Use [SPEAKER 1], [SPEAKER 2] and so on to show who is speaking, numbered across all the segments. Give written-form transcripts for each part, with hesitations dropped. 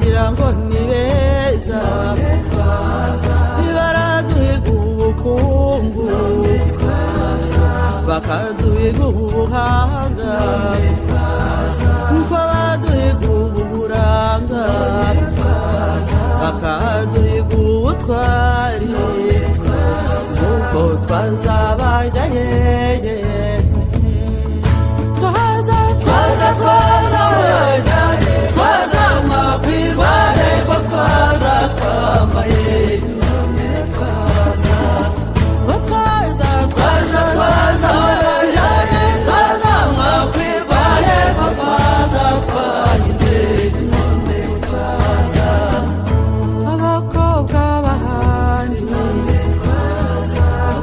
[SPEAKER 1] wagira ngo ni beza ntibaraduhiga ubukungu bakaduhiga ubuhanga nkuko baduhiga uburanga bakaduhiga ubutwari nuko twazabaja yeye twaza makwirwa hepfo twaza twambaye makwirwa hepfo twaza twagize inkombe twaza abakobwa bahandi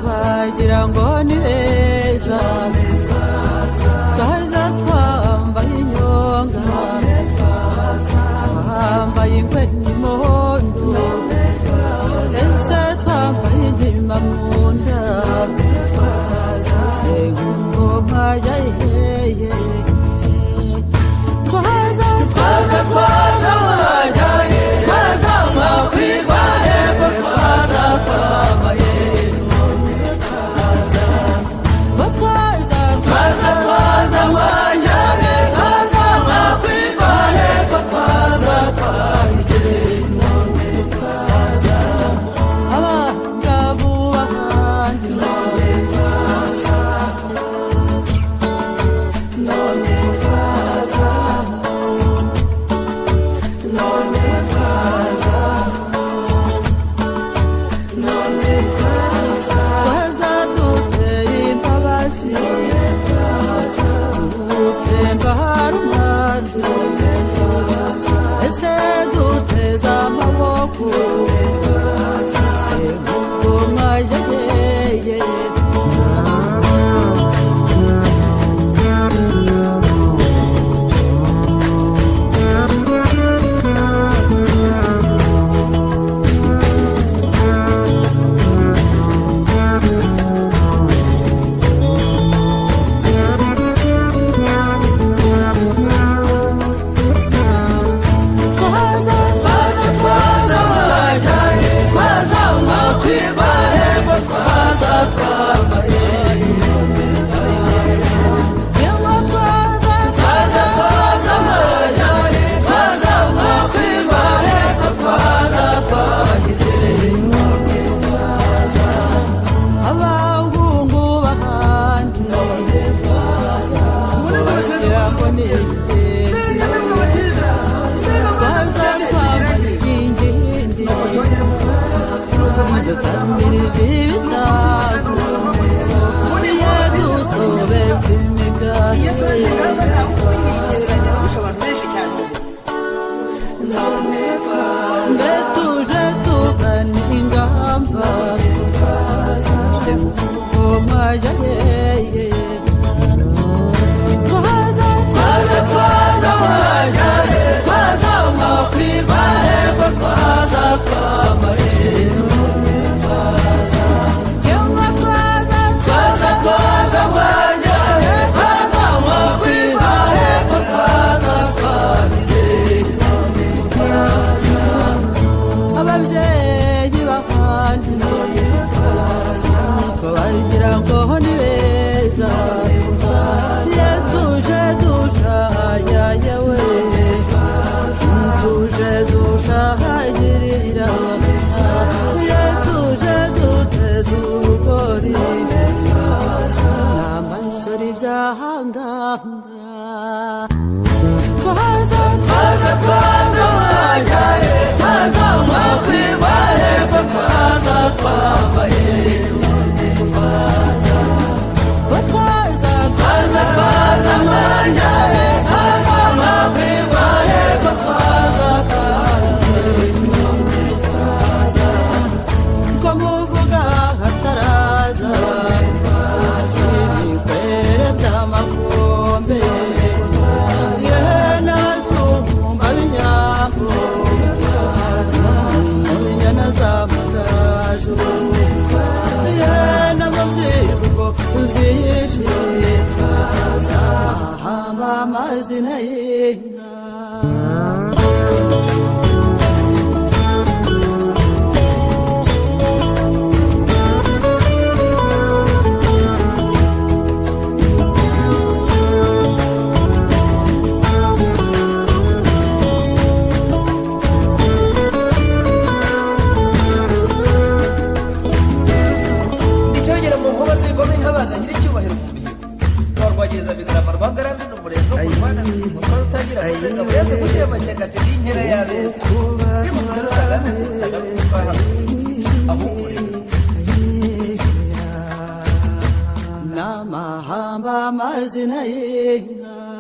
[SPEAKER 1] bagira ngo ni beza twaza twambaye inyonga twambaye ingwe n'imondo ese twambaye inkima mu nda sengoma yayiheye twaza wajyanye twaza makwirwa hepfo twaza twambaye twaza wajyanye twaza makwirwa hepfo twaza twagize inkombe twaza abangavu bahandi none twaza twaza dutera imbabazi dutemba hari umwanzi ese duteza amaboko sengoma yayeye amazina y'inka Namahamba mazina y'inka